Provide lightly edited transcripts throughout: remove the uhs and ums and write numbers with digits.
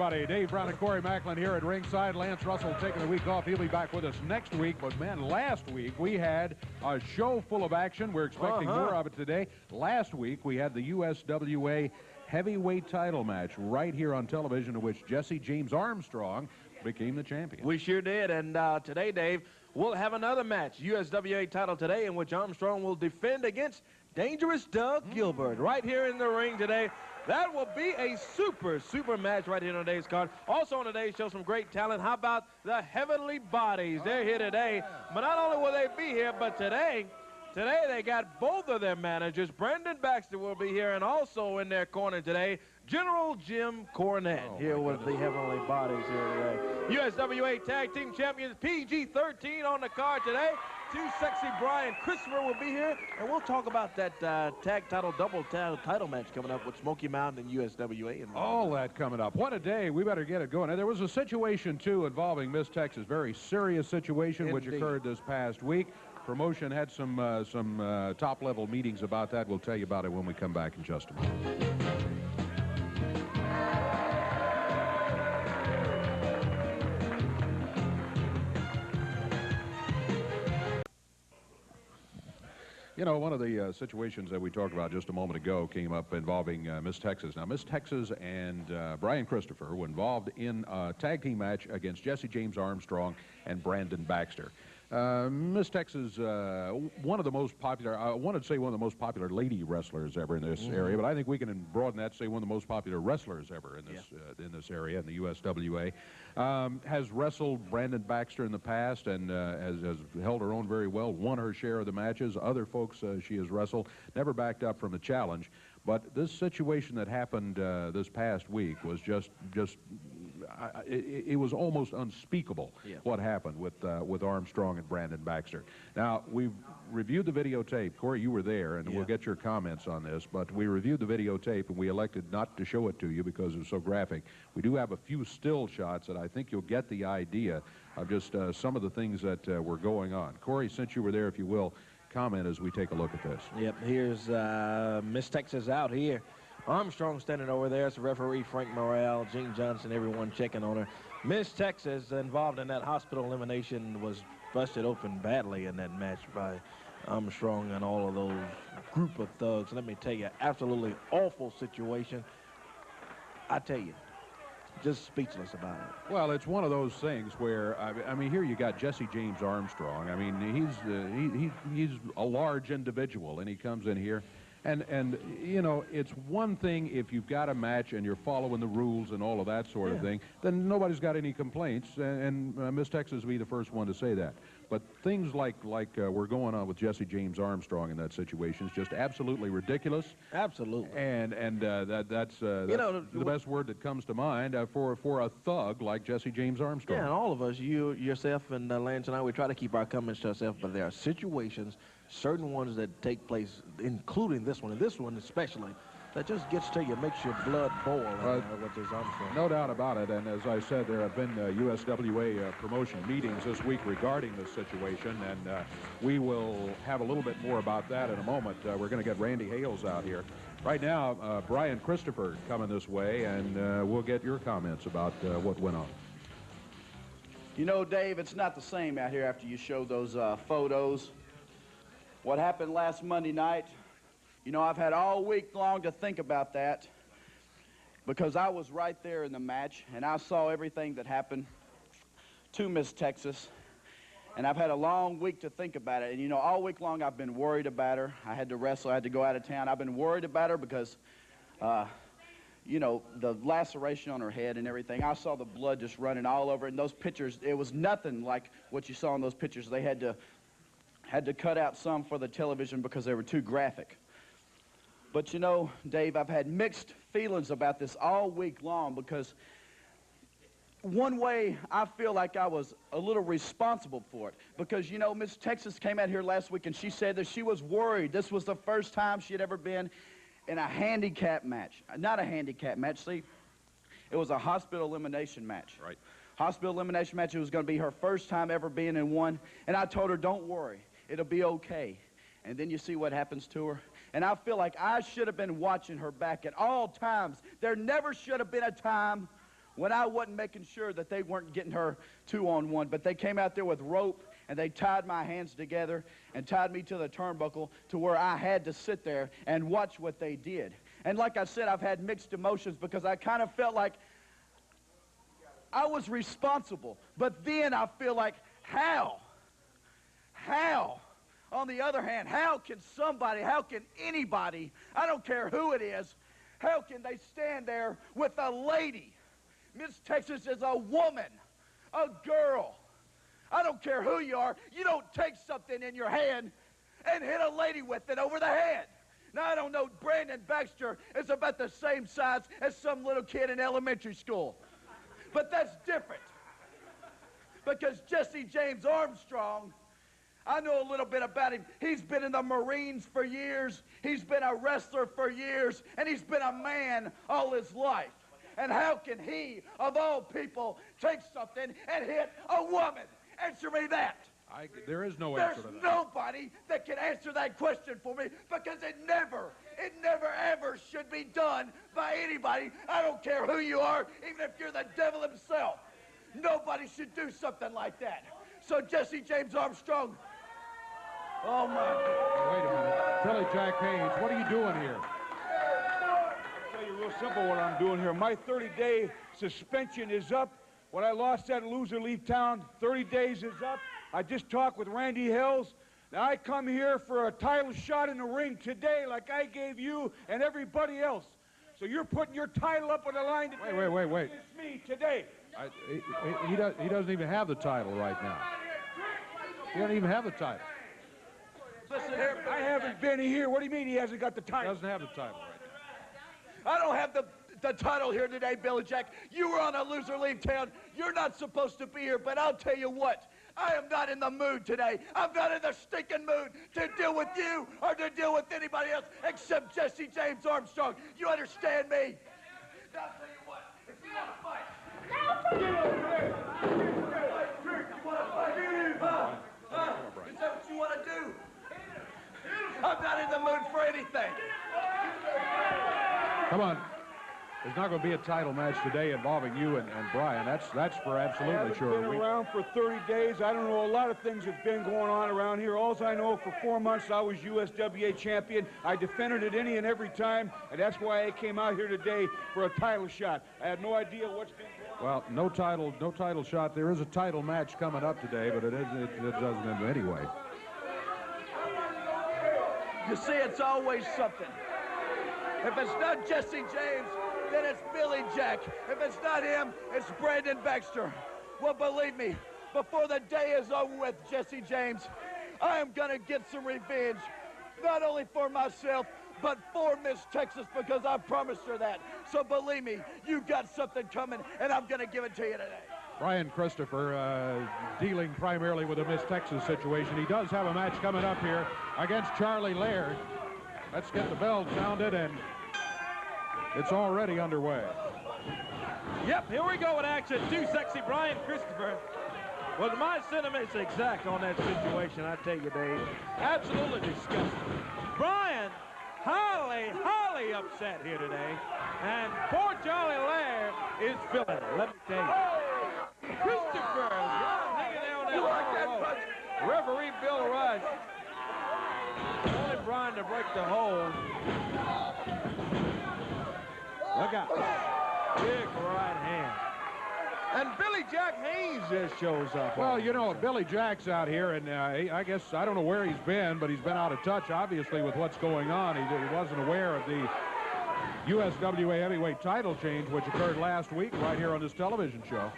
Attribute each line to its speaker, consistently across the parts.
Speaker 1: everybody. Dave Brown and Corey Macklin here at ringside. Lance Russell taking the week off. He'll be back with us next week. But, man, last week we had a show full of action. We're expecting more of it today. Last week we had the USWA heavyweight title match right here on television, in which Jesse James Armstrong became the champion.
Speaker 2: We sure did. And today, Dave, we'll have another match, USWA title today, in which Armstrong will defend against Dangerous Doug Gilbert right here in the ring today. That will be a super match right here on today's card. Also on today's show, some great talent. How about the Heavenly Bodies? They're here today. But not only will they be here, but today they got both of their managers. Brandon Baxter will be here, and also in their corner today, General Jim Cornette here with the Heavenly Bodies here today. USWA Tag Team Champions PG-13 on the card today. Too Sexy Brian Christopher will be here, and we'll talk about that tag title, double title match coming up with Smoky Mountain and USWA.
Speaker 1: All that coming up. What a day. We better get it going. And there was a situation, too, involving Miss Texas. Very serious situation, which occurred this past week. Promotion had some top-level meetings about that. We'll tell you about it when we come back in just a moment. You know, one of the situations that we talked about just a moment ago came up involving Miss Texas. Now, Miss Texas and Brian Christopher were involved in a tag team match against Jesse James Armstrong and Brandon Baxter. Miss Texas, one of the most popular, I wanted to say one of the most popular lady wrestlers ever in this area, but I think we can broaden that to say one of the most popular wrestlers ever in this area, in the USWA. Has wrestled Brandon Baxter in the past and has held her own very well, won her share of the matches. Other folks she has wrestled, never backed up from the challenge. But this situation that happened this past week was it was almost unspeakable what happened with Armstrong and Brandon Baxter. Now, we've reviewed the videotape. Corey, you were there, and we'll get your comments on this, but we reviewed the videotape, and we elected not to show it to you because it was so graphic. We do have a few still shots that I think you'll get the idea of just some of the things that were going on. Corey, since you were there, if you will, comment as we take a look at this.
Speaker 2: Yep, here's Miss Texas out here. Armstrong standing over there. It's the referee, Frank Morrell, Gene Johnson, everyone checking on her. Miss Texas, involved in that hospital elimination, was busted open badly in that match by Armstrong and all of those group of thugs. Let me tell you, absolutely awful situation. I tell you, just speechless about it.
Speaker 1: Well, it's one of those things where, I mean, here you got Jesse James Armstrong. I mean, he's a large individual, and he comes in here. And you know, it's one thing if you've got a match and you're following the rules and all of that sort of thing, then nobody's got any complaints, and Miss Texas will be the first one to say that. But things like we're going on with Jesse James Armstrong in that situation is just absolutely ridiculous.
Speaker 2: Absolutely.
Speaker 1: And that's the best word that comes to mind for a thug like Jesse James Armstrong.
Speaker 2: Yeah, and all of us, you, yourself, and Lance and I, we try to keep our comments to ourselves, but there are situations, certain ones that take place, including this one, and this one especially, that just gets to you, makes your blood boil with this Armstrong.
Speaker 1: No doubt about it, and as I said, there have been USWA promotion meetings this week regarding this situation, and we will have a little bit more about that in a moment. We're going to get Randy Hales out here. Right now, Brian Christopher coming this way, and we'll get your comments about what went on.
Speaker 3: You know, Dave, it's not the same out here after you show those photos. What happened last Monday night, you know, I've had all week long to think about that because I was right there in the match, and I saw everything that happened to Miss Texas, and I've had a long week to think about it. And, you know, all week long I've been worried about her. I had to wrestle. I had to go out of town. I've been worried about her because, you know, the laceration on her head and everything. I saw the blood just running all over, and those pictures, it was nothing like what you saw in those pictures. They had to cut out some for the television because they were too graphic. But, you know, Dave, I've had mixed feelings about this all week long because one way I feel like I was a little responsible for it because, you know, Miss Texas came out here last week and she said that she was worried. This was the first time she had ever been in a handicap match. Not a handicap match, see. It was a hospital elimination match.
Speaker 1: Right.
Speaker 3: Hospital elimination match. It was going to be her first time ever being in one. And I told her, don't worry. It'll be okay. And then you see what happens to her. And I feel like I should have been watching her back at all times. There never should have been a time when I wasn't making sure that they weren't getting her 2-on-1, but they came out there with rope and they tied my hands together and tied me to the turnbuckle to where I had to sit there and watch what they did. And like I said, I've had mixed emotions because I kind of felt like I was responsible. But then I feel like, how? On the other hand, how can anybody, I don't care who it is, how can they stand there with a lady? Miss Texas is a woman, a girl. I don't care who you are. You don't take something in your hand and hit a lady with it over the head. Now, I don't know, Brandon Baxter is about the same size as some little kid in elementary school. But that's different. Because Jesse James Armstrong, I know a little bit about him. He's been in the Marines for years. He's been a wrestler for years. And he's been a man all his life. And how can he, of all people, take something and hit a woman? Answer me that.
Speaker 1: There is no answer to that.
Speaker 3: There's nobody that can answer that question for me because it never, ever should be done by anybody. I don't care who you are, even if you're the devil himself. Nobody should do something like that. So Jesse James Armstrong, oh my.
Speaker 1: Wait a minute. Billy Jack Haynes, what are you doing here?
Speaker 4: I'll tell you real simple what I'm doing here. My 30-day suspension is up. When I lost that loser leave town, 30 days is up. I just talked with Randy Hills. Now I come here for a title shot in the ring today like I gave you and everybody else. So you're putting your title up on the line today.
Speaker 1: Wait.
Speaker 4: It's me today.
Speaker 1: He doesn't even have the title right now. He doesn't even have the title.
Speaker 3: Listen here,
Speaker 4: I haven't been here. What do you mean he hasn't got the
Speaker 1: He
Speaker 4: title?
Speaker 1: doesn't have the title right now.
Speaker 3: I don't have the title here today, Billy Jack. You were on a loser leave town. You're not supposed to be here, but I'll tell you what. I am not in the mood today. I'm not in the stinking mood to deal with you or to deal with anybody else except Jesse James Armstrong. You understand me? Now, I'll tell you what. If you want to fight, get over there. You want to fight? Is that what you want to do? I'm not in the mood for anything.
Speaker 1: Come on. There's not going to be a title match today involving you and Brian. That's for absolutely sure.
Speaker 4: I've been around for 30 days. I don't know. A lot of things have been going on around here. All I know, for 4 months, I was USWA champion. I defended it any and every time, and that's why I came out here today for a title shot. I had no idea what's been going on.
Speaker 1: Well, no title shot. There is a title match coming up today, but it doesn't end anyway.
Speaker 3: You see, it's always something. If it's not Jesse James, then it's Billy Jack. If it's not him, it's Brandon Baxter. Well, believe me, before the day is over with, Jesse James, I am going to get some revenge, not only for myself, but for Miss Texas, because I promised her that. So believe me, you got something coming, and I'm going to give it to you today.
Speaker 1: Brian Christopher dealing primarily with a Miss Texas situation. He does have a match coming up here against Charlie Laird. Let's get the bell sounded, and it's already underway.
Speaker 2: Yep, here we go with action. Too sexy Brian Christopher. Well, my sentiments exact on that situation, I tell you, Dave. Absolutely disgusting. Brian, highly upset here today. And poor Charlie Laird is feeling it, let me tell you. Christopher hanging down that rope. Referee Bill Rush. Only Brian to break the hold. Look out. Big right hand. And Billy Jack Haynes just shows up.
Speaker 1: Well, you know, Billy Jack's out here, and I guess, I don't know where he's been, but he's been out of touch, obviously, with what's going on. He wasn't aware of the USWA heavyweight title change, which occurred last week right here on this television show.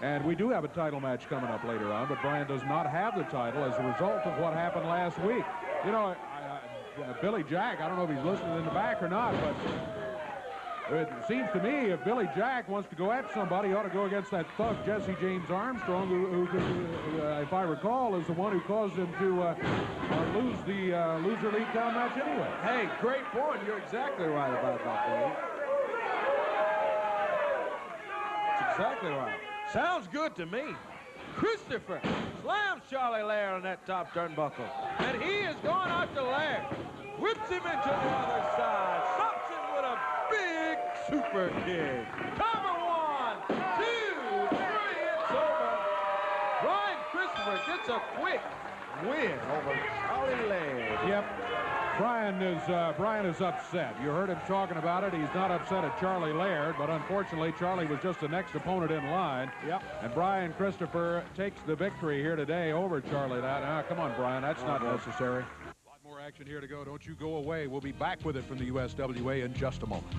Speaker 1: And we do have a title match coming up later on, but Brian does not have the title as a result of what happened last week. You know, Billy Jack, I don't know if he's listening in the back or not, but it seems to me if Billy Jack wants to go at somebody, he ought to go against that thug Jesse James Armstrong, who if I recall, is the one who caused him to lose the loser league town match anyway.
Speaker 2: Hey, great point. You're exactly right about that, Dave. That's exactly right. Sounds good to me. Christopher slams Charlie Laird on that top turnbuckle. And he is going out to Laird. Whips him into the other side. Stops him with a big super kick. Cover one. a quick win over Charlie Laird.
Speaker 1: Yep. Brian is upset. You heard him talking about it. He's not upset at Charlie Laird, but unfortunately, Charlie was just the next opponent in line.
Speaker 2: Yep.
Speaker 1: And Brian Christopher takes the victory here today over Charlie. Come on, Brian. That's not necessary. A lot more action here to go. Don't you go away. We'll be back with it from the USWA in just a moment.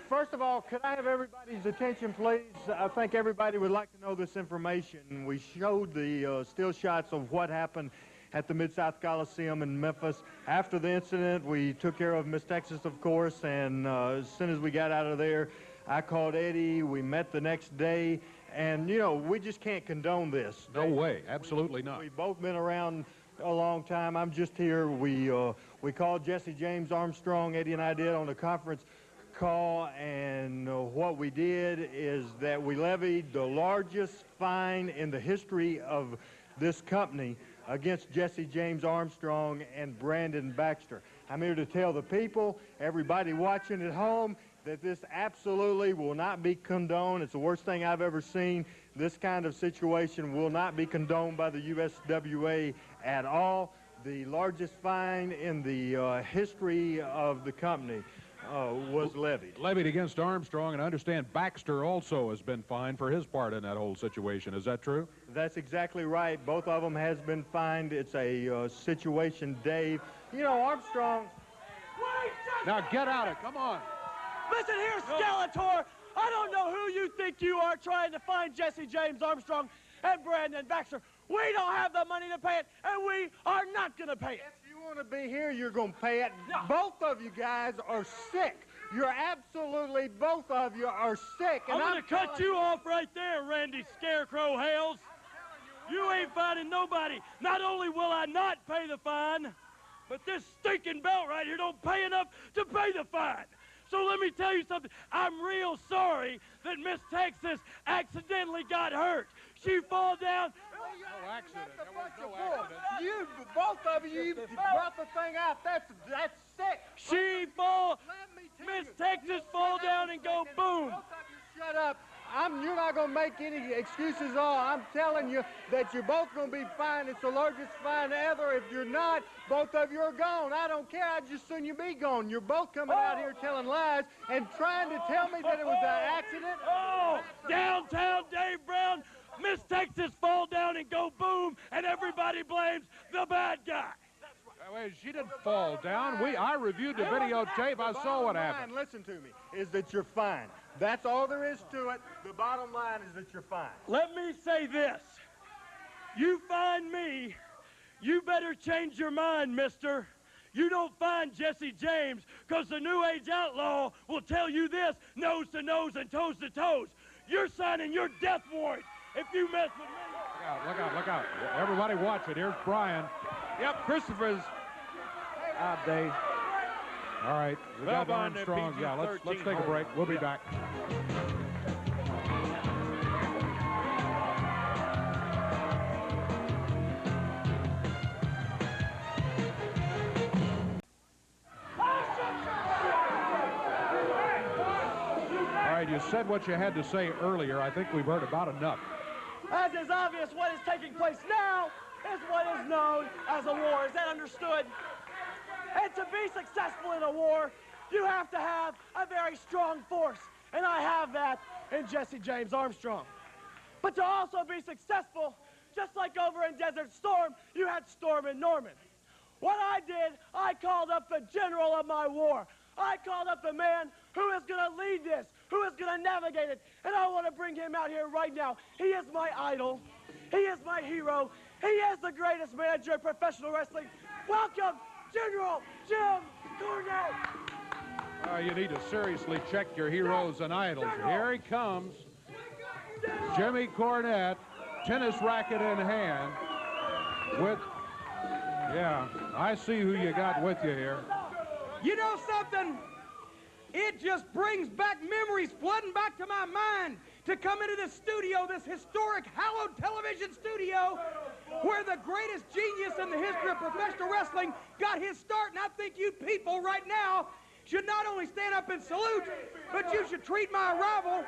Speaker 5: First of all, could I have everybody's attention, please? I think everybody would like to know this information. We showed the still shots of what happened at the Mid-South Coliseum in Memphis. After the incident, we took care of Miss Texas, of course, and as soon as we got out of there, I called Eddie. We met the next day, and, you know, we just can't condone this.
Speaker 1: No way. Absolutely not.
Speaker 5: We've both been around a long time. I'm just here. We called Jesse James Armstrong, Eddie and I did, on the conference call, and what we did is that we levied the largest fine in the history of this company against Jesse James Armstrong and Brandon Baxter. I'm here to tell the people, everybody watching at home, that this absolutely will not be condoned. It's the worst thing I've ever seen. This kind of situation will not be condoned by the USWA at all. The largest fine in the history of the company was levied.
Speaker 1: Levied against Armstrong, and I understand Baxter also has been fined for his part in that whole situation. Is that true?
Speaker 5: That's exactly right. Both of them has been fined. It's a situation, Dave. You know, Armstrong...
Speaker 1: Now get out of it. Come on.
Speaker 6: Listen here, Skeletor. I don't know who you think you are trying to find Jesse James Armstrong and Brandon Baxter. We don't have the money to pay it, and we are not going to pay it.
Speaker 5: If you want to be here, you're going to pay it. No. Both of you guys are sick. You're absolutely, both of you are sick.
Speaker 6: And I'm going to cut you off right there, Randy Scarecrow Hales. You ain't finding nobody. Not only will I not pay the fine, but this stinking belt right here don't pay enough to pay the fine. So let me tell you something. I'm real sorry that Miss Texas accidentally got hurt. She fall down.
Speaker 1: No accident. There was no accident.
Speaker 5: You, both of you brought the thing out. That's sick.
Speaker 6: She fall. Miss Texas fall down and go boom.
Speaker 5: Both of you shut up. You're not going to make any excuses at all. I'm telling you that you're both going to be fined. It's the largest fine ever. If you're not, both of you are gone. I don't care. I'd just soon you be gone. You're both coming out here telling lies and trying to tell me that it was an accident.
Speaker 6: Oh, downtown Dave Brown, Miss Texas fall down and go boom, and everybody blames the bad guy.
Speaker 1: Wait, she didn't fall down. I reviewed the videotape. I saw what happened.
Speaker 5: Listen to me, is that you're fine. That's all there is to it. The bottom line is that you're fine.
Speaker 6: Let me say this. You find me, you better change your mind, mister. You don't find Jesse James, because the New Age outlaw will tell you this, nose to nose and toes to toes. You're signing your death warrant if you mess with me.
Speaker 1: Look out, look out, look out. Everybody watch it. Here's Brian.
Speaker 2: Yep, Christopher's out, Dave.
Speaker 1: All right, we got Armstrong. Yeah, let's take a break. We'll be back. All right, you said what you had to say earlier. I think we've heard about enough.
Speaker 6: As is obvious, what is taking place now is what is known as a war. Is that understood? And to be successful in a war, you have to have a very strong force. And I have that in Jesse James Armstrong. But to also be successful, just like over in Desert Storm, you had Storm and Norman. What I did, I called up the general of my war. I called up the man who is going to lead this, who is going to navigate it. And I want to bring him out here right now. He is my idol. He is my hero. He is the greatest manager in professional wrestling. Welcome, General Jim Cornette.
Speaker 1: You need to seriously check your heroes and idols. Here he comes. Jimmy Cornette, tennis racket in hand. I see who you got with you here.
Speaker 7: You know something? It just brings back memories flooding back to my mind to come into this studio, this historic, hallowed television studio, where the greatest genius in the history of professional wrestling got his start. And I think you people right now should not only stand up and salute, but you should treat my arrival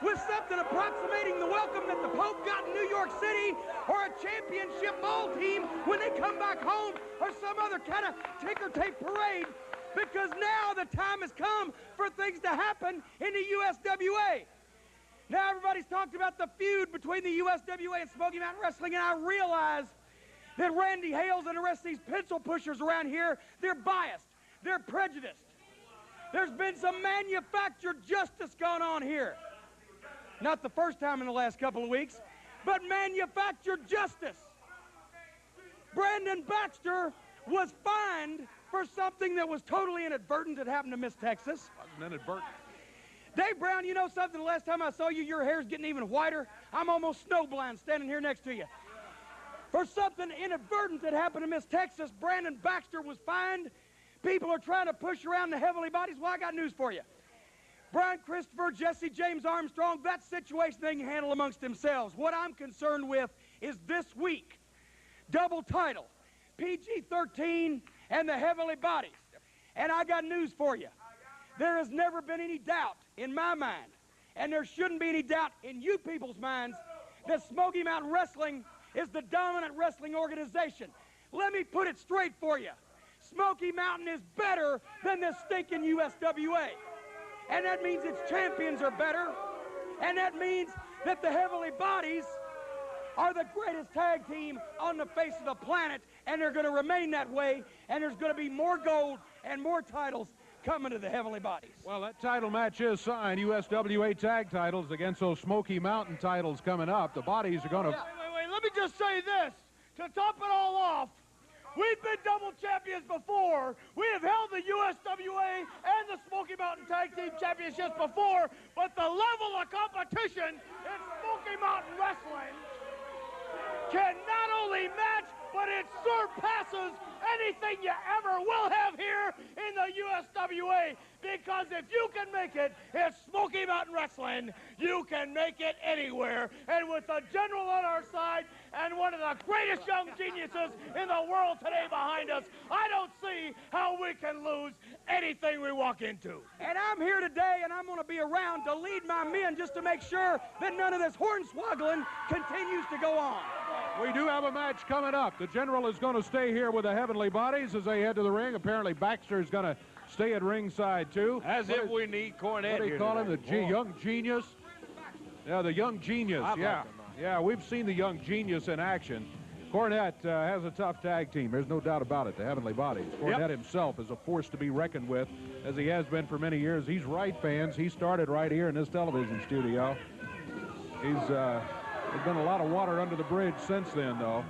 Speaker 7: with something approximating the welcome that the Pope got in New York City, or a championship ball team when they come back home, or some other kind of ticker-tape parade, because now the time has come for things to happen in the USWA. Now everybody's talked about the feud between the USWA and Smoky Mountain Wrestling, and I realize that Randy Hales and the rest of these pencil pushers around here, they're biased, they're prejudiced. There's been some manufactured justice going on here. Not the first time in the last couple of weeks, but manufactured justice. Brandon Baxter was fined for something that was totally inadvertent that happened to Miss Texas.
Speaker 1: Wasn't inadvertent.
Speaker 7: Dave Brown, you know something? The last time I saw you, your hair's getting even whiter. I'm almost snowblind standing here next to you. For something inadvertent that happened to Miss Texas, Brandon Baxter was fined. People are trying to push around the heavenly bodies. Well, I got news for you. Brian Christopher, Jesse James Armstrong, that situation they can handle amongst themselves. What I'm concerned with is this week, double title, PG-13 and the heavenly bodies. And I got news for you. There has never been any doubt in my mind, and there shouldn't be any doubt in you people's minds, that Smoky Mountain Wrestling is the dominant wrestling organization. Let me put it straight for you. Smoky Mountain is better than this stinking USWA. And that means its champions are better. And that means that the heavenly bodies are the greatest tag team on the face of the planet. And they're going to remain that way. And there's going to be more gold and more titles coming to the heavenly bodies.
Speaker 1: Well, that title match is signed. USWA tag titles against those Smoky Mountain titles coming up. The bodies are going to...
Speaker 6: Wait, let me just say this. To top it all off, we've been double champions before. We have held the USWA and the Smoky Mountain Tag Team Championships before, but the level of competition in Smoky Mountain Wrestling can not only match, but it surpasses anything you ever will have here in the USWA. Because if you can make it in Smoky Mountain Wrestling, you can make it anywhere. And with the general on our side and one of the greatest young geniuses in the world today behind us, I don't see how we can lose anything we walk into.
Speaker 7: And I'm here today, and I'm going to be around to lead my men just to make sure that none of this hornswoggling continues to go on.
Speaker 1: We do have a match coming up. The General is going to stay here with the heavenly bodies as they head to the ring. Apparently Baxter is going to stay at ringside too.
Speaker 2: As if we need Cornette.
Speaker 1: What do you call him? The young genius? Yeah, the young genius. Yeah, we've seen the young genius in action. Cornette has a tough tag team. There's no doubt about it. The heavenly bodies. Cornette himself is a force to be reckoned with, as he has been for many years. He's right, fans. He started right here in this television studio. There's been a lot of water under the bridge since then, though.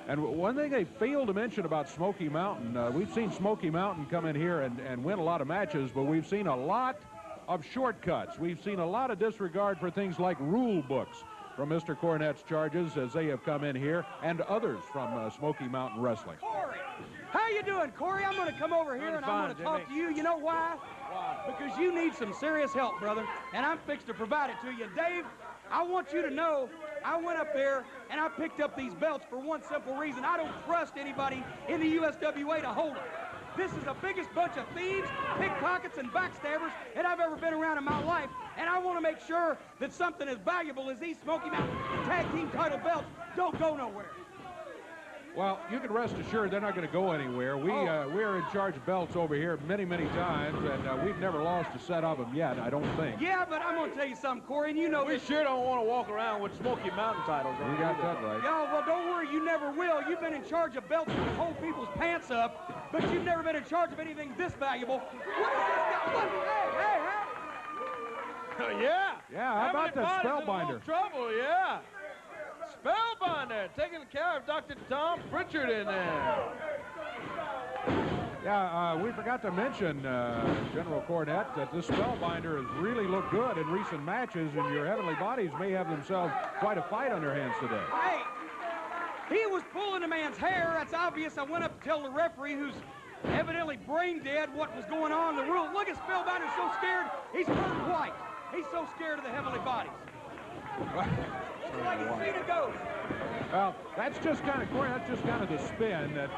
Speaker 1: And one thing they failed to mention about Smoky Mountain, we've seen Smoky Mountain come in here and win a lot of matches, but we've seen a lot of shortcuts. We've seen a lot of disregard for things like rule books from Mr. Cornette's charges as they have come in here, and others from Smoky Mountain Wrestling.
Speaker 7: Corey, how you doing, Corey? I'm going to come over here and I'm going to talk to you. You know why? Because you need some serious help, brother, and I'm fixed to provide it to you. Dave, I want you to know I went up there and I picked up these belts for one simple reason. I don't trust anybody in the USWA to hold them. This is the biggest bunch of thieves, pickpockets, and backstabbers that I've ever been around in my life, and I want to make sure that something as valuable as these Smoky Mountain Tag Team title belts don't go nowhere.
Speaker 1: Well, you can rest assured they're not going to go anywhere. We're in charge of belts over here many, many times, and we've never lost a set of them yet, I don't think.
Speaker 7: Yeah, but I'm going to tell you something, Corey, and you know
Speaker 2: we sure don't want to walk around with Smoky Mountain titles on.
Speaker 1: You got that right.
Speaker 7: Yeah, well, don't worry, you never will. You've been in charge of belts that hold people's pants up, but you've never been in charge of anything this valuable. What is this guy? What? Hey.
Speaker 1: Yeah, how about the Spellbinder?
Speaker 2: Trouble, yeah. Spellbinder, taking care of Dr. Tom Pritchard in there.
Speaker 1: Yeah, we forgot to mention, General Cornette, that this Spellbinder has really looked good in recent matches, and your heavenly bodies may have themselves quite a fight on their hands today.
Speaker 7: Hey, he was pulling a man's hair. That's obvious. I went up to tell the referee, who's evidently brain dead, what was going on. The rule. Look at Spellbinder, so scared. He's turned white. He's so scared of the heavenly bodies. Looks like he's seen a ghost.
Speaker 1: Well, that's just kind of the spin that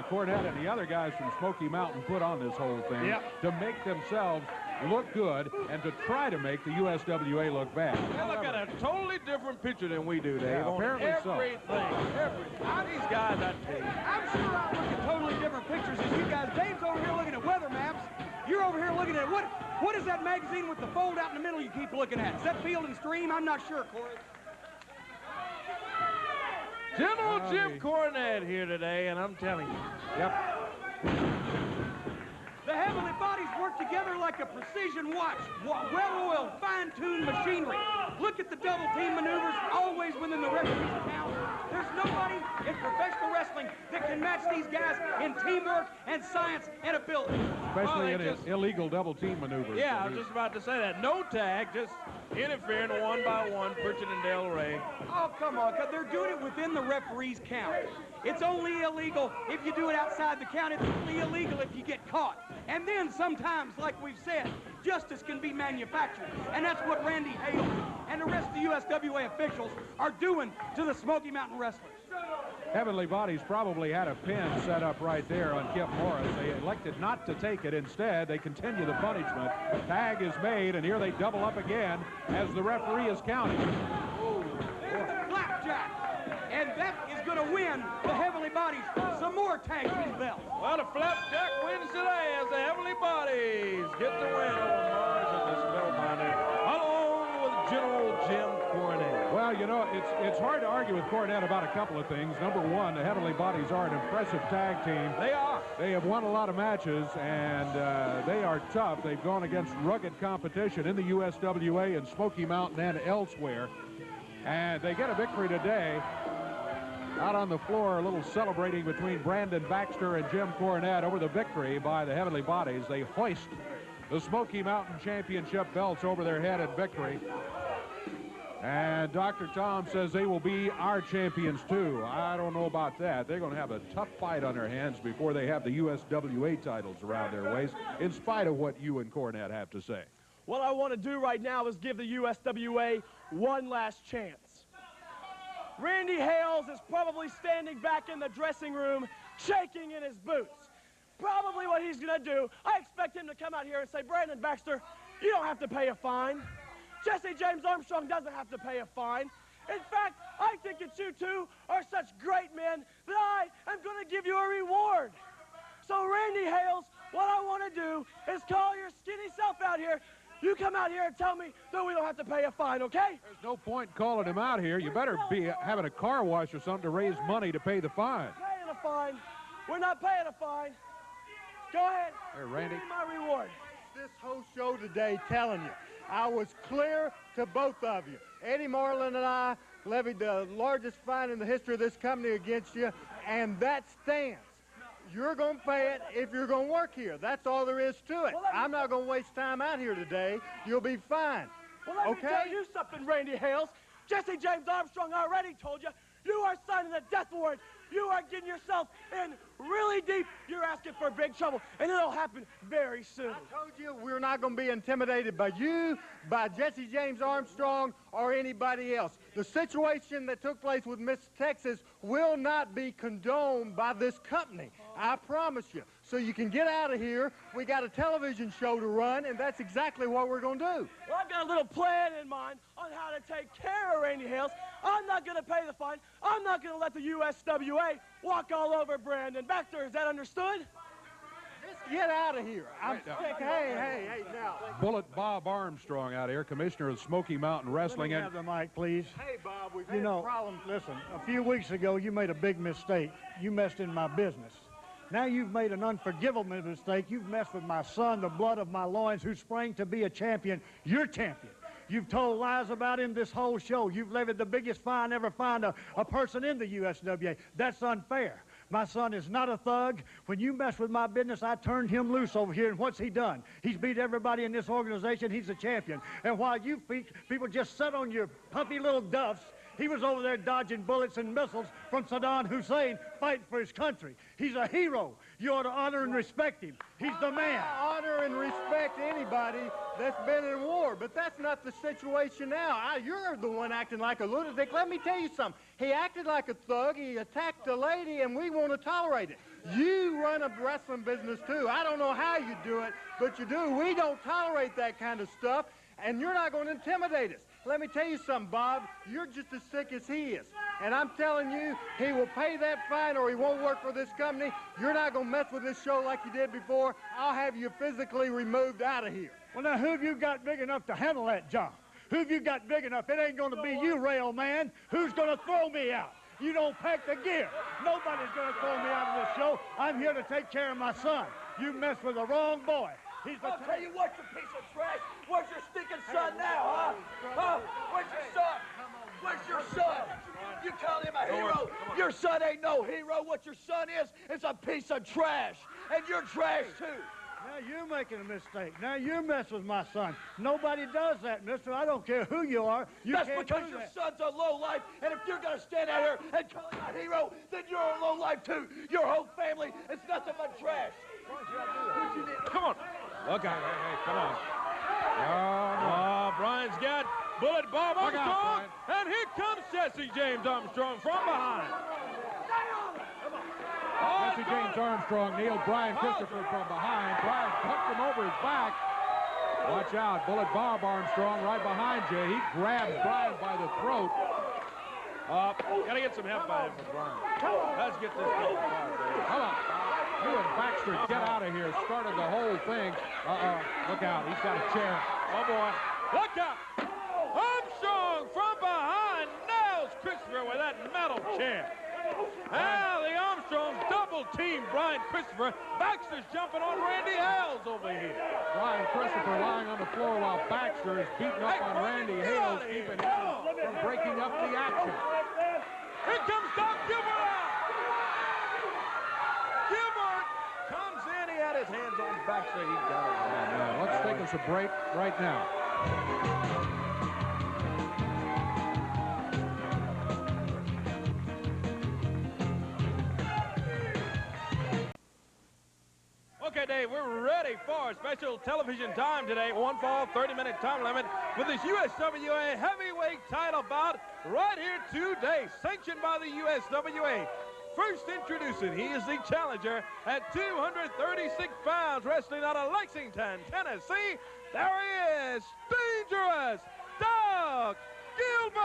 Speaker 1: Cornette and the other guys from Smoky Mountain put on this whole thing to make themselves look good and to try to make the USWA look bad.
Speaker 2: They look at a totally different picture than we do, Dave.
Speaker 1: Yeah, apparently so.
Speaker 2: Everything. These guys, I tell you.
Speaker 7: I'm sure I look at totally different pictures than you guys. Dave's over here looking at weather maps. You're over here looking at what is that magazine with the fold out in the middle you keep looking at? Is that Field and Stream? I'm not sure, Corey.
Speaker 2: General Jim Cornette here today, and I'm telling you.
Speaker 1: Yep.
Speaker 7: The heavenly bodies work together like a precision watch, well-oiled, fine-tuned machinery. Look at the double team maneuvers, always within the referee's account. There's nobody in professional wrestling that can match these guys in teamwork and science and ability.
Speaker 1: Especially in illegal double team maneuvers.
Speaker 2: Yeah, I was just about to say that. No tag, just interfering one by one, Pritchett and Del Rey.
Speaker 7: Oh, come on, because they're doing it within the referee's count. It's only illegal if you do it outside the count. It's only illegal if you get caught. And then sometimes, like we've said, justice can be manufactured. And that's what Randy Hale and the rest of the USWA officials are doing to the Smoky Mountain wrestlers.
Speaker 1: Heavenly Bodies probably had a pin set up right there on Kip Morris. They elected not to take it. Instead, they continue the punishment. Tag is made, and here they double up again as the referee is counting.
Speaker 7: There's the flapjack. And that is going to win the Heavenly Bodies some more tag team belts.
Speaker 2: Well, the flapjack wins today as the Heavenly Bodies get the win over Morris and the Spellbinder, along with General Jim Cornette.
Speaker 1: Well, you know, it's hard to argue with Cornette about a couple of things. Number one, the Heavenly Bodies are an impressive tag team.
Speaker 2: They are.
Speaker 1: They have won a lot of matches, and they are tough. They've gone against rugged competition in the USWA and Smoky Mountain and elsewhere. And they get a victory today. Out on the floor, a little celebrating between Brandon Baxter and Jim Cornette over the victory by the Heavenly Bodies. They hoist the Smoky Mountain Championship belts over their head in victory. And Dr. Tom says they will be our champions too. I don't know about that. They're going to have a tough fight on their hands before they have the USWA titles around their waist, in spite of what you and Cornette have to say.
Speaker 6: What I want to do right now is give the USWA one last chance. Randy Hales is probably standing back in the dressing room, shaking in his boots. Probably what he's going to do, I expect him to come out here and say, Brandon Baxter, you don't have to pay a fine. Jesse James Armstrong doesn't have to pay a fine. In fact, I think that you two are such great men that I am going to give you a reward. So Randy Hales, what I want to do is call your skinny self out here. You come out here and tell me that we don't have to pay a fine, okay?
Speaker 1: There's no point calling him out here. You better be having a car wash or something to raise money to pay the fine.
Speaker 6: Paying a fine. We're not paying a fine. Go ahead.
Speaker 1: Hey, Randy.
Speaker 6: Give me my reward.
Speaker 5: This whole show today telling you, I was clear to both of you. Eddie Marlin and I levied the largest fine in the history of this company against you, and that stands. You're going to pay it if you're going to work here. That's all there is to it.
Speaker 6: Well,
Speaker 5: I'm not going to waste time out here today. You'll be fine.
Speaker 6: Well, let me tell you something, Randy Hales. Jesse James Armstrong already told you, you are signing a death warrant. You are getting yourself in really deep. You're asking for big trouble, and it'll happen very soon.
Speaker 5: I told you we're not going to be intimidated by you, by Jesse James Armstrong, or anybody else. The situation that took place with Miss Texas will not be condoned by this company. I promise you. So you can get out of here. We got a television show to run, and that's exactly what we're going to do.
Speaker 6: Well, I've got a little plan in mind on how to take care of Randy Hales. I'm not going to pay the fine. I'm not going to let the USWA walk all over Brandon Baxter. Is that understood?
Speaker 5: Just get out of here. I'm sick. Hey, now.
Speaker 1: Bullet Bob Armstrong out here, commissioner of Smoky Mountain Wrestling.
Speaker 8: Let me have the mic, please.
Speaker 5: Hey, Bob, we've
Speaker 8: You
Speaker 5: had
Speaker 8: know,
Speaker 5: problems.
Speaker 8: listen, a few weeks ago, you made a big mistake. You messed in my business. Now you've made an unforgivable mistake. You've messed with my son, the blood of my loins, who sprang to be a champion. You're champion. You've told lies about him this whole show. You've levied the biggest fine ever fined a person in the USWA. That's unfair. My son is not a thug. When you mess with my business, I turned him loose over here, and what's he done? He's beat everybody in this organization. He's a champion. And while you people just sit on your puppy little duffs, he was over there dodging bullets and missiles from Saddam Hussein, fighting for his country. He's a hero. You ought to honor and respect him. He's the man.
Speaker 5: I honor and respect anybody that's been in war, but that's not the situation now. You're the one acting like a lunatic. Let me tell you something. He acted like a thug. He attacked a lady, and we want to tolerate it. You run a wrestling business, too. I don't know how you do it, but you do. We don't tolerate that kind of stuff, and you're not going to intimidate us. Let me tell you something, Bob. You're just as sick as he is. And I'm telling you, he will pay that fine or he won't work for this company. You're not going to mess with this show like you did before. I'll have you physically removed out of here.
Speaker 8: Well, now, who have you got big enough to handle that job? Who have you got big enough? It ain't going to be you, rail man. Who's going to throw me out? You don't pack the gear. Nobody's going to throw me out of this show. I'm here to take care of my son. You messed with the wrong boy.
Speaker 6: I'll tell you what, you piece of trash. Where's your stinking son now, huh? Where's your son? Where's your son? You call him a hero. Your son ain't no hero. What your son is a piece of trash. And you're trash, too.
Speaker 8: Now you're making a mistake. Now you mess with my son. Nobody does that, mister. I don't care who you are.
Speaker 6: That's because your son's a lowlife, and if you're going to stand out here and call him a hero, then you're a lowlife, too. Your whole family is nothing but trash.
Speaker 2: Come on. Look out. Hey, come on. Oh, Brian's got Bullet Bob Armstrong, and here comes Jesse James Armstrong from behind.
Speaker 1: Jesse James Armstrong nailed Brian Christopher from behind. Brian punched him over his back. Watch out, Bullet Bob Armstrong right behind you. He grabs Brian by the throat.
Speaker 2: Gotta get some help by him for Brian. Let's get this thing apart, baby.
Speaker 1: Come on. You and Baxter, get out of here. Started the whole thing. Look out. He's got a chair.
Speaker 2: Oh, boy. Look out. Armstrong from behind nails Christopher with that metal chair. Now the Armstrongs double-team Brian Christopher. Baxter's jumping on Randy Hales over here.
Speaker 1: Brian Christopher lying on the floor while Baxter is beating up on Randy Hales, keeping him from breaking up the action.
Speaker 2: Here comes Doug Gilbert out. Gilbert comes in. He had his hands on Baxter. He got it.
Speaker 1: Let's take us a break right now.
Speaker 2: Okay, Dave, we're ready for special television time today. One fall, 30-minute time limit with this USWA heavyweight title bout right here today, sanctioned by the USWA. First introducing, he is the challenger at 236 pounds, wrestling out of Lexington, Tennessee. There he is, Dangerous Doug Gilbert.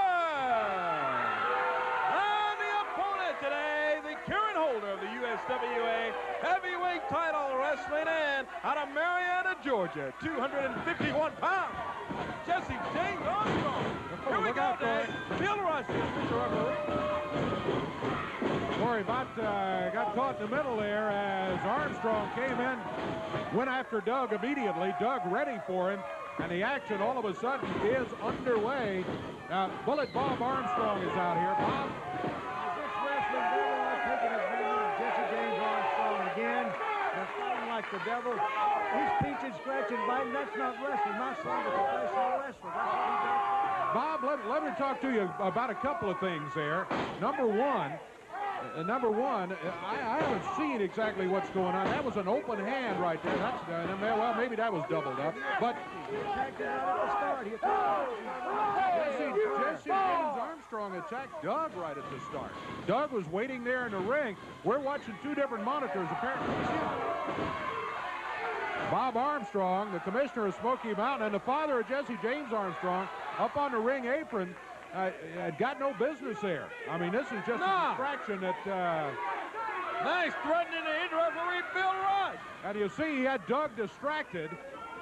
Speaker 2: And the opponent today, the current holder of the USWA heavyweight title, wrestling in out of Marietta, Georgia, 251 pounds, Jesse James Armstrong. Here we go, Dave. Bill Rush, Mr. Referee.
Speaker 1: Corey Bott got caught in the middle there as Armstrong came in, went after Doug immediately. Doug ready for him, and the action all of a sudden is underway. Bullet Bob Armstrong is out here. Bob?
Speaker 8: This wrestling devil taking advantage of Jesse James Armstrong again. They're fighting like the devil. He's pinching, scratching, biting. That's not wrestling. My son's a professional wrestler. That's what he does.
Speaker 1: Bob, let me talk to you about a couple of things there. Number one, I haven't seen exactly what's going on. That was an open hand right there. Well, maybe that was doubled up. But Jesse James Armstrong attacked Doug right at the start. Doug was waiting there in the ring. We're watching two different monitors, apparently. Bob Armstrong, the commissioner of Smoky Mountain, and the father of Jesse James Armstrong, up on the ring apron, had got no business there. I mean, this is just a distraction that...
Speaker 2: Nice threatening to hit referee Bill Rush.
Speaker 1: And you see he had Doug distracted,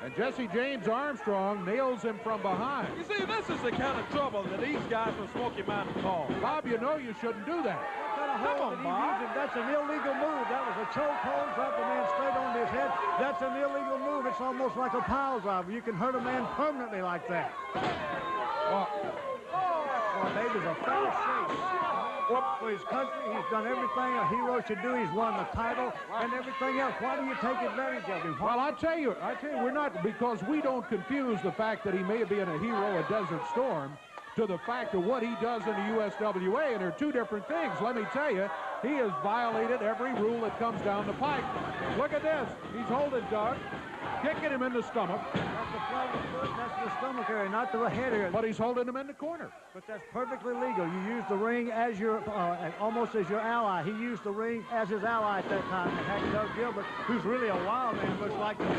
Speaker 1: and Jesse James Armstrong nails him from behind.
Speaker 2: You see, this is the kind of trouble that these guys from Smoky Mountain call.
Speaker 1: Bob, you know you shouldn't do that.
Speaker 8: Come on, Bob. That's an illegal move. That was a chokehold, drop the man straight on his head. That's an illegal move. It's almost like a pile driver. You can hurt a man permanently like that. Well, David's a fair shake. For his country, he's done everything a hero should do. He's won the title and everything else. Why do you take advantage of him?
Speaker 1: Well, I tell you, we're not, because we don't confuse the fact that he may have been a hero at Desert Storm to the fact of what he does in the USWA, and they're two different things. Let me tell you, He has violated every rule that comes down the pike. Look at this. He's holding Doug, kicking him in the stomach.
Speaker 8: That's the flat of the foot, that's the stomach area, not the head area.
Speaker 1: But he's holding him in the corner.
Speaker 8: But that's perfectly legal. You use the ring as your, almost as your ally. He used the ring as his ally at that time. And had Doug Gilbert, who's really a wild man, looks like to me.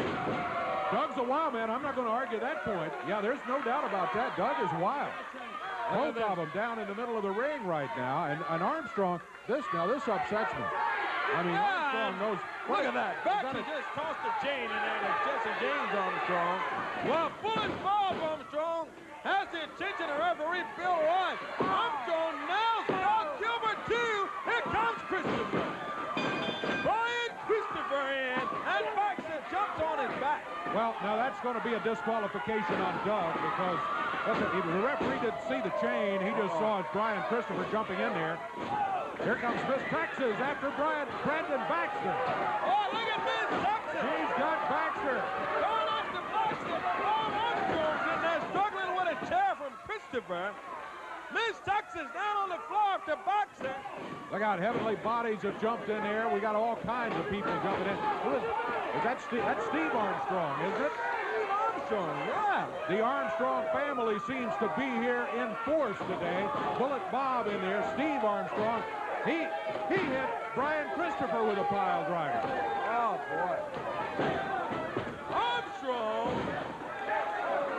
Speaker 1: Doug's a wild man. I'm not going to argue that point. Yeah, there's no doubt about that. Doug is wild. Both of them down in the middle of the ring right now. And Armstrong, this upsets me. I mean, Armstrong knows.
Speaker 2: Look at that. Baxter just tossed the chain in there to Jesse James Armstrong. Well, Bullet Bob Armstrong has the attention of referee Bill White. Armstrong nails Doug Gilbert too. Here comes Christopher. Brian Christopher in, and Baxter jumps on his back.
Speaker 1: Well, now that's going to be a disqualification on Doug because the referee didn't see the chain. He just saw Brian Christopher jumping in there. Here comes Miss Texas after Brandon Baxter.
Speaker 2: Oh, look at Miss Texas.
Speaker 1: He's got Baxter.
Speaker 2: Going up to Baxter. Bob Armstrong's in there struggling with a chair from Christopher. Miss Texas down on the floor to Baxter.
Speaker 1: Look out, Heavenly Bodies have jumped in there. We got all kinds of people jumping in. That's Steve Armstrong, isn't it?
Speaker 2: Steve Armstrong, yeah.
Speaker 1: The Armstrong family seems to be here in force today. Bullet Bob in there, Steve Armstrong. He hit Brian Christopher with a pile driver.
Speaker 2: Oh, boy. Armstrong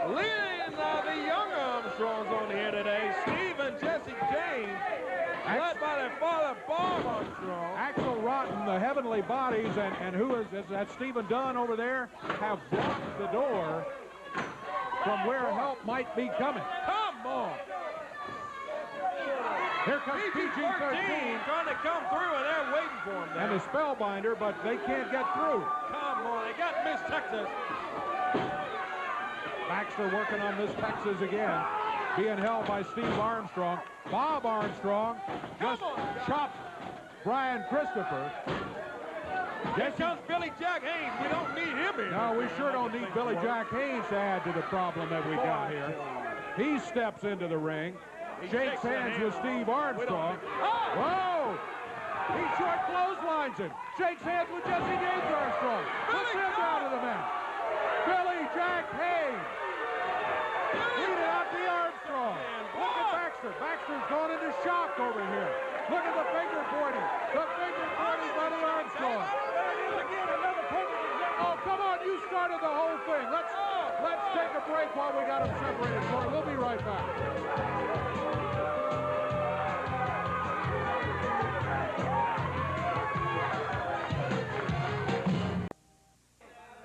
Speaker 2: leading the younger Armstrongs on here today. Steve and Jesse James, led by their father, Bob Armstrong.
Speaker 1: Axel Rotten, the Heavenly Bodies, and who is that Stephen Dunn over there, have blocked the door from where help might be coming.
Speaker 2: Come on.
Speaker 1: Here comes PG-13
Speaker 2: trying to come through, and they're waiting for him there.
Speaker 1: and the Spellbinder, but they can't get through.
Speaker 2: Come on, they got Miss Texas.
Speaker 1: Baxter working on Miss Texas again, being held by Steve Armstrong. Bob Armstrong just chopped Brian Christopher.
Speaker 2: Here comes Billy Jack Haynes. We don't need him here.
Speaker 1: No, we sure don't need Billy Jack Haynes to add to the problem that we got here. He steps into the ring, shakes hands with Steve Armstrong. Whoa! He short clotheslines him, shakes hands with Jesse James Armstrong. Puts him down to the mat. Billy Jack Haynes leading out the Armstrong. Look at Baxter. Baxter's gone into shock over here. Look at the finger pointing. The finger pointing by the Armstrong. Oh, come on, you started the whole thing. Let's take a break while we got them separated. So we'll be right back.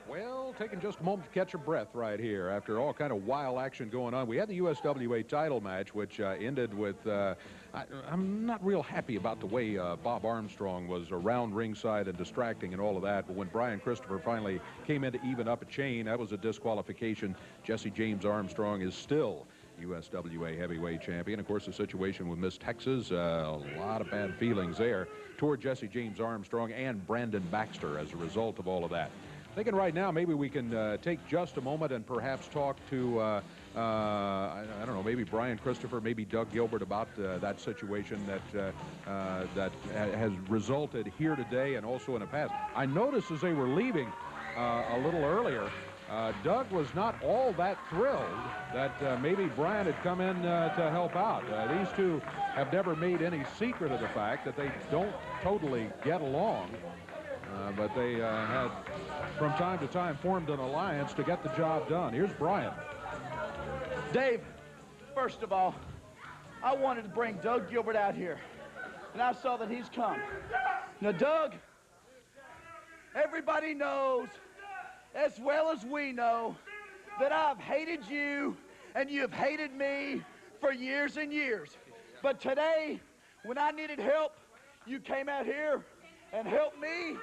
Speaker 1: Well, taking just a moment to catch your breath right here after all kind of wild action going on. We had the USWA title match, which ended with, I'm not real happy about the way Bob Armstrong was around ringside and distracting and all of that, but when Brian Christopher finally came in to even up a chain, that was a disqualification. Jesse James Armstrong is still USWA heavyweight champion. Of course, the situation with Miss Texas, a lot of bad feelings there toward Jesse James Armstrong and Brandon Baxter as a result of all of that. Thinking right now maybe we can take just a moment and perhaps talk to, I don't know, maybe Brian Christopher, maybe Doug Gilbert about that situation that has resulted here today and also in the past. I noticed as they were leaving a little earlier, Doug was not all that thrilled that maybe Brian had come in to help out. These two have never made any secret of the fact that they don't totally get along. But they had, from time to time, formed an alliance to get the job done. Here's Brian.
Speaker 3: Dave, first of all, I wanted to bring Doug Gilbert out here, and I saw that he's come. Now, Doug, everybody knows, as well as we know, that I've hated you, and you have hated me for years and years. But today, when I needed help, you came out here and helped me.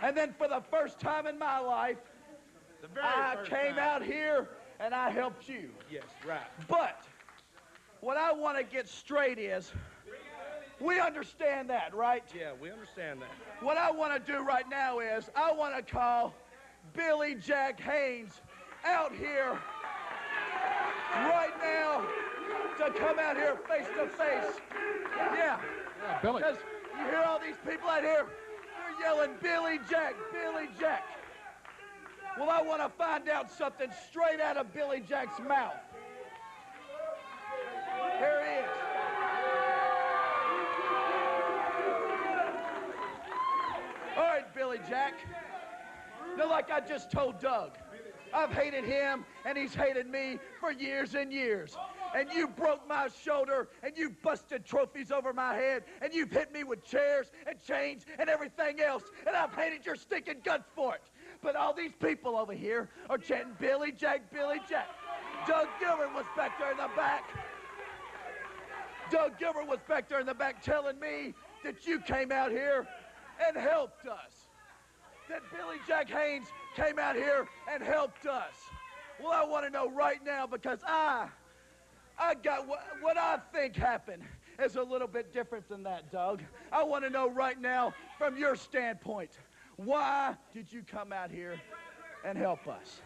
Speaker 3: And then for the first time in my life, I came out here and I helped you.
Speaker 2: Yes, right.
Speaker 3: But what I want to get straight is, we understand that, right?
Speaker 2: Yeah, we understand that.
Speaker 3: What I want to do right now is, I want to call Billy Jack Haynes out here right now to come out here face to face Yeah.
Speaker 1: Billy.
Speaker 3: Because you hear all these people out here, they're yelling, Billy Jack, Billy Jack. Well, I want to find out something straight out of Billy Jack's mouth. Here he is. All right, Billy Jack. Now, like I just told Doug, I've hated him and he's hated me for years and years. And you broke my shoulder and you busted trophies over my head and you've hit me with chairs and chains and everything else. And I've hated your stinking guts for it. But all these people over here are chanting Billy Jack, Billy Jack. Doug Gilbert was back there in the back. Doug Gilbert was back there in the back telling me that you came out here and helped us. That Billy Jack Haynes came out here and helped us. Well, I want to know right now because I got what I think happened is a little bit different than that, Doug. I want to know right now from your standpoint, why did you come out here and help us?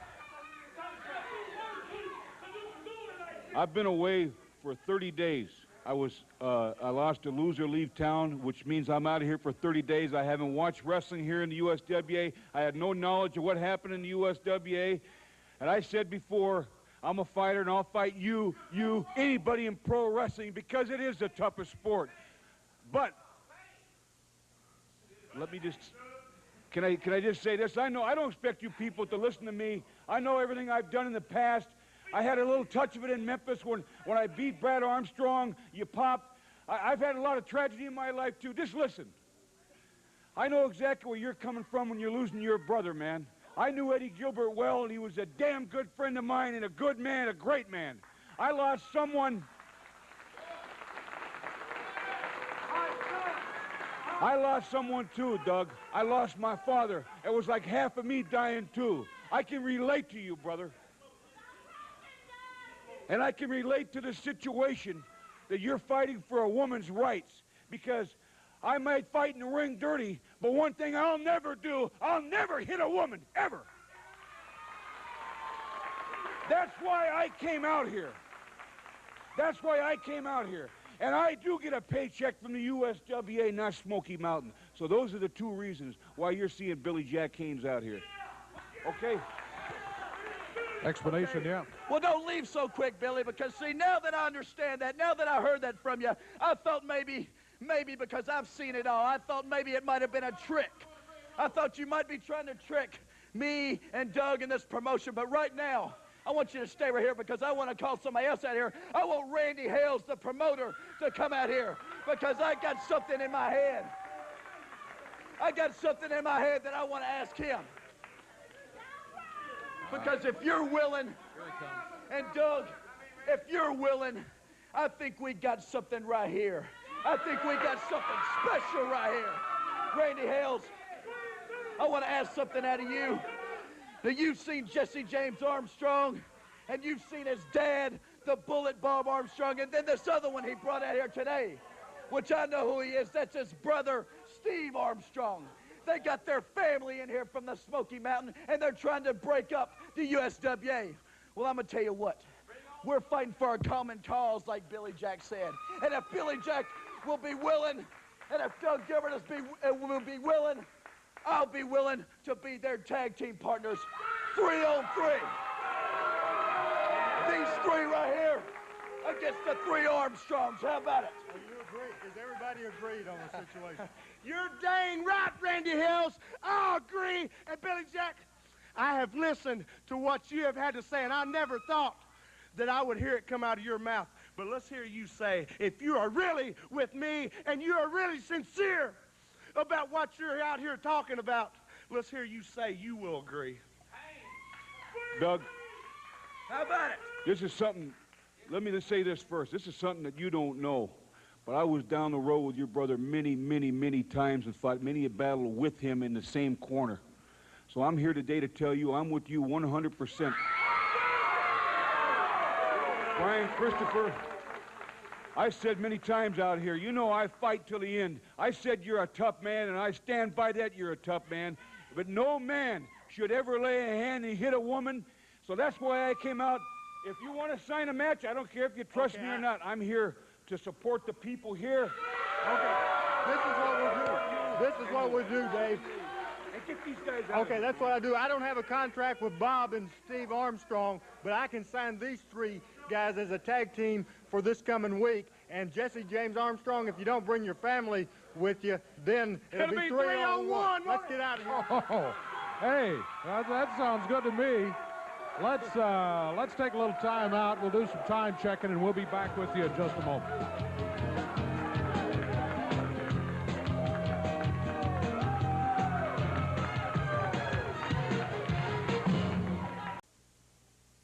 Speaker 4: I've been away for 30 days. I lost a loser leave town, which means I'm out of here for 30 days. I haven't watched wrestling here in the USWA. I had no knowledge of what happened in the USWA. And I said before, I'm a fighter and I'll fight you, anybody in pro wrestling because it is the toughest sport. But let me just, can I just say this? I know I don't expect you people to listen to me. I know everything I've done in the past. I had a little touch of it in Memphis when I beat Brad Armstrong. You popped. I've had a lot of tragedy in my life, too. Just listen. I know exactly where you're coming from when you're losing your brother, man. I knew Eddie Gilbert well, and he was a damn good friend of mine and a good man, a great man. I lost someone. I lost someone, too, Doug. I lost my father. It was like half of me dying, too. I can relate to you, brother. And I can relate to the situation that you're fighting for a woman's rights because I might fight in the ring dirty, but one thing I'll never do, I'll never hit a woman, ever. That's why I came out here. That's why I came out here. And I do get a paycheck from the USWA, not Smoky Mountain. So those are the two reasons why you're seeing Billy Jack Haynes out here. Okay?
Speaker 1: Explanation, yeah.
Speaker 3: Well, don't leave so quick, Billy, because, see, now that I understand that, now that I heard that from you, I thought maybe because I've seen it all, I thought maybe it might have been a trick. I thought you might be trying to trick me and Doug in this promotion, but right now, I want you to stay right here because I want to call somebody else out here. I want Randy Hales, the promoter, to come out here because I got something in my head. I got something in my head that I want to ask him. Because if you're willing, and Doug, if you're willing, I think we got something right here. I think we got something special right here. Randy Hales, I want to ask something out of you. Now, you've seen Jesse James Armstrong, and you've seen his dad, the Bullet Bob Armstrong, and then this other one he brought out here today, which I know who he is. That's his brother, Steve Armstrong. They got their family in here from the Smoky Mountain, and they're trying to break up the USWA. Well, I'm going to tell you what. We're fighting for a common cause, like Billy Jack said. And if Billy Jack will be willing, and if Doug Gilbert will be willing, I'll be willing to be their tag team partners 3-on-3. These three right here against the three Armstrongs. How about it?
Speaker 5: Well, you agree? Is everybody agreed on the situation?
Speaker 6: You're dang right, Randy Hills. I agree. And Billy Jack, I have listened to what you have had to say, and I never thought that I would hear it come out of your mouth. But let's hear you say, if you are really with me and you are really sincere about what you're out here talking about, let's hear you say you will agree.
Speaker 4: Doug,
Speaker 3: How about it?
Speaker 4: this is something, let me just say this first. This is something that you don't know. But I was down the road with your brother many, many, many times and fought many a battle with him in the same corner. So I'm here today to tell you I'm with you 100%. Brian Christopher, I said many times out here, you know I fight till the end. I said you're a tough man, and I stand by that, you're a tough man. But no man should ever lay a hand and hit a woman. So that's why I came out. If you want to sign a match, I don't care if you trust me or not. I'm here to support the people here.
Speaker 5: Okay, this is what we'll do. This is what we'll do, Dave.
Speaker 4: Hey, get these guys out.
Speaker 5: Okay, that's what I do. I don't have a contract with Bob and Steve Armstrong, but I can sign these 3 guys as a tag team for this coming week. And Jesse James Armstrong, if you don't bring your family with you, then it'll be 3-on-1. Let's get out of here.
Speaker 1: Oh, hey, that sounds good to me. Let's take a little time out. We'll do some time checking, and we'll be back with you in just a moment.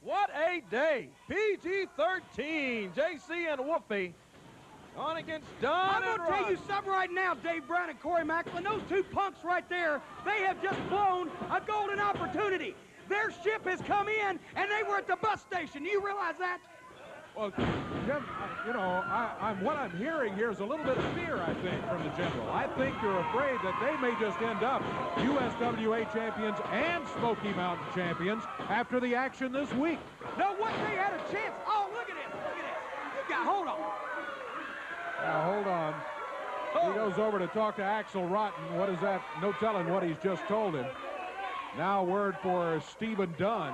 Speaker 2: What a day. PG-13. JC and Wolfie on against Don
Speaker 7: I'm going to tell you something right now, Dave Brown and Corey Macklin. Those 2 punks right there, they have just blown a golden opportunity. Their ship has come in, and they were at the bus station. Do you realize that?
Speaker 1: Well, Jim, you know, what I'm hearing here is a little bit of fear, I think, from the general. I think you're afraid that they may just end up USWA champions and Smoky Mountain champions after the action this week.
Speaker 7: No, what they had a chance. Oh, look at this. Look at this. You got, hold on.
Speaker 1: Now, hold on. He goes over to talk to Axel Rotten. What is that? No telling what he's just told him. Now word for Stephen Dunn.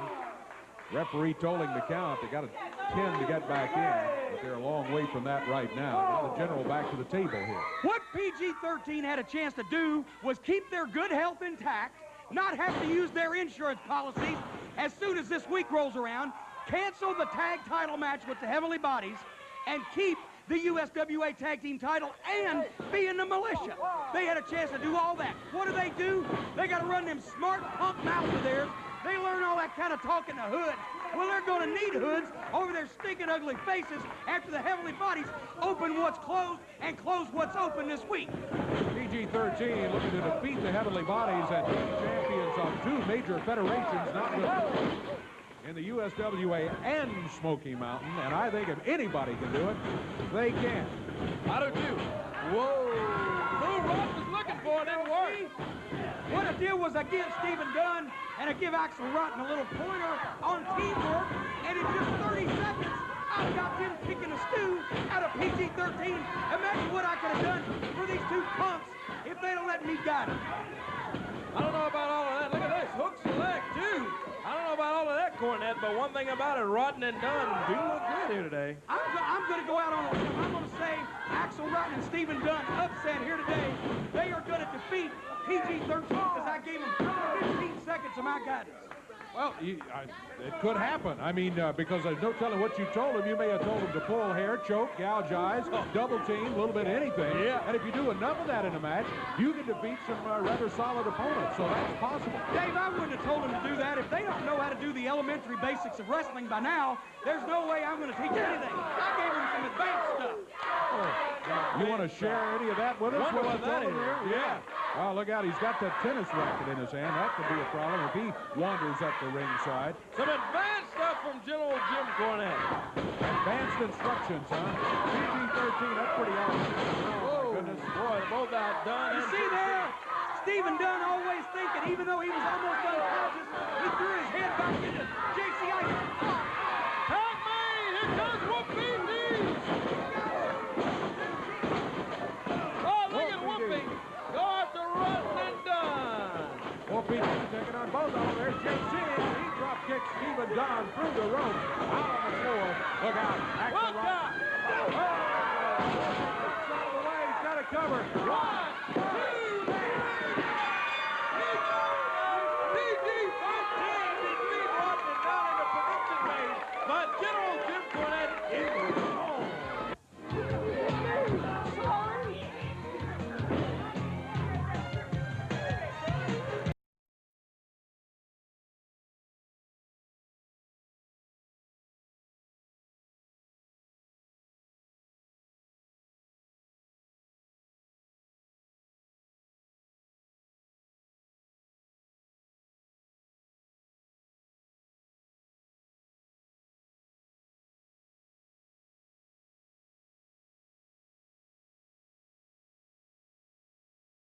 Speaker 1: Referee told him to count. They got a 10 to get back in, but they're a long way from that right now. Now the general back to the table here.
Speaker 7: What PG-13 had a chance to do was keep their good health intact, not have to use their insurance policies as soon as this week rolls around, cancel the tag title match with the Heavenly Bodies, and keep the USWA tag team title and be in the militia. They had a chance to do all that. What do? They got to run them smart punk mouths of theirs. They learn all that kind of talk in the hood. Well, they're going to need hoods over their stinking ugly faces after the Heavenly Bodies open what's closed and close what's open this week.
Speaker 1: PG-13 looking to defeat the Heavenly Bodies and be champions of 2 major federations, not with in the USWA and Smoky Mountain, and I think if anybody can do it, they can.
Speaker 2: I do too. Whoa. Who Ross was looking for didn't work.
Speaker 7: What I did was I give Stephen Dunn and I give Axel Rotten a little pointer on teamwork, and in just 30 seconds, I got them kicking a stew out of PG-13. Imagine what I could have done for these 2 punks if they'd have let me guide them.
Speaker 2: I don't know about all of that. Look at this. Hook select, too. I don't know about all of that, Cornette, but one thing about it, Rotten and Dunn do look good here today.
Speaker 7: I'm going to go out on a limb. I'm going to say Axel Rotten and Stephen Dunn upset here today. They are going to defeat PG-13 because I gave them 15 seconds of my guidance.
Speaker 1: Well, it could happen. I mean, because there's no telling what you told him. You may have told him to pull hair, choke, gouge eyes, double team, a little bit of anything.
Speaker 2: Yeah.
Speaker 1: And if you do enough of that in a match, you can defeat some rather solid opponents. So that's possible.
Speaker 7: Dave, I wouldn't have told them to do that. If they don't know how to do the elementary basics of wrestling by now, there's no way I'm going to teach anything. I gave them some advanced stuff.
Speaker 1: You want to share any of that with us?
Speaker 2: Wonder what that is.
Speaker 1: Yeah. Well, look out. He's got that tennis racket in his hand. That could be a problem if he wanders up the ringside.
Speaker 2: Some advanced stuff from General Jim Cornette.
Speaker 1: Advanced instructions, huh? PG-13, that's pretty awesome. Oh, my goodness.
Speaker 2: Boy, both outdone.
Speaker 7: You see there? Stephen Dunn always thinking, even though he was almost unconscious, he threw his head back into JC Ice.
Speaker 2: Tag me! Here comes Whoopie D's! Oh, look at Whoopie! Go after Rotten and Dunn!
Speaker 1: Whoopie taking on both of them. There's JC. He drop kicks Stephen Dunn through the rope. Out on the floor. Look out. Axel Rotten. Oh! Out of the way. He's got it covered.
Speaker 2: 1, 2, 3! PG-13 defeat Rotten and Dunn in the prediction made by General Jim Cornette.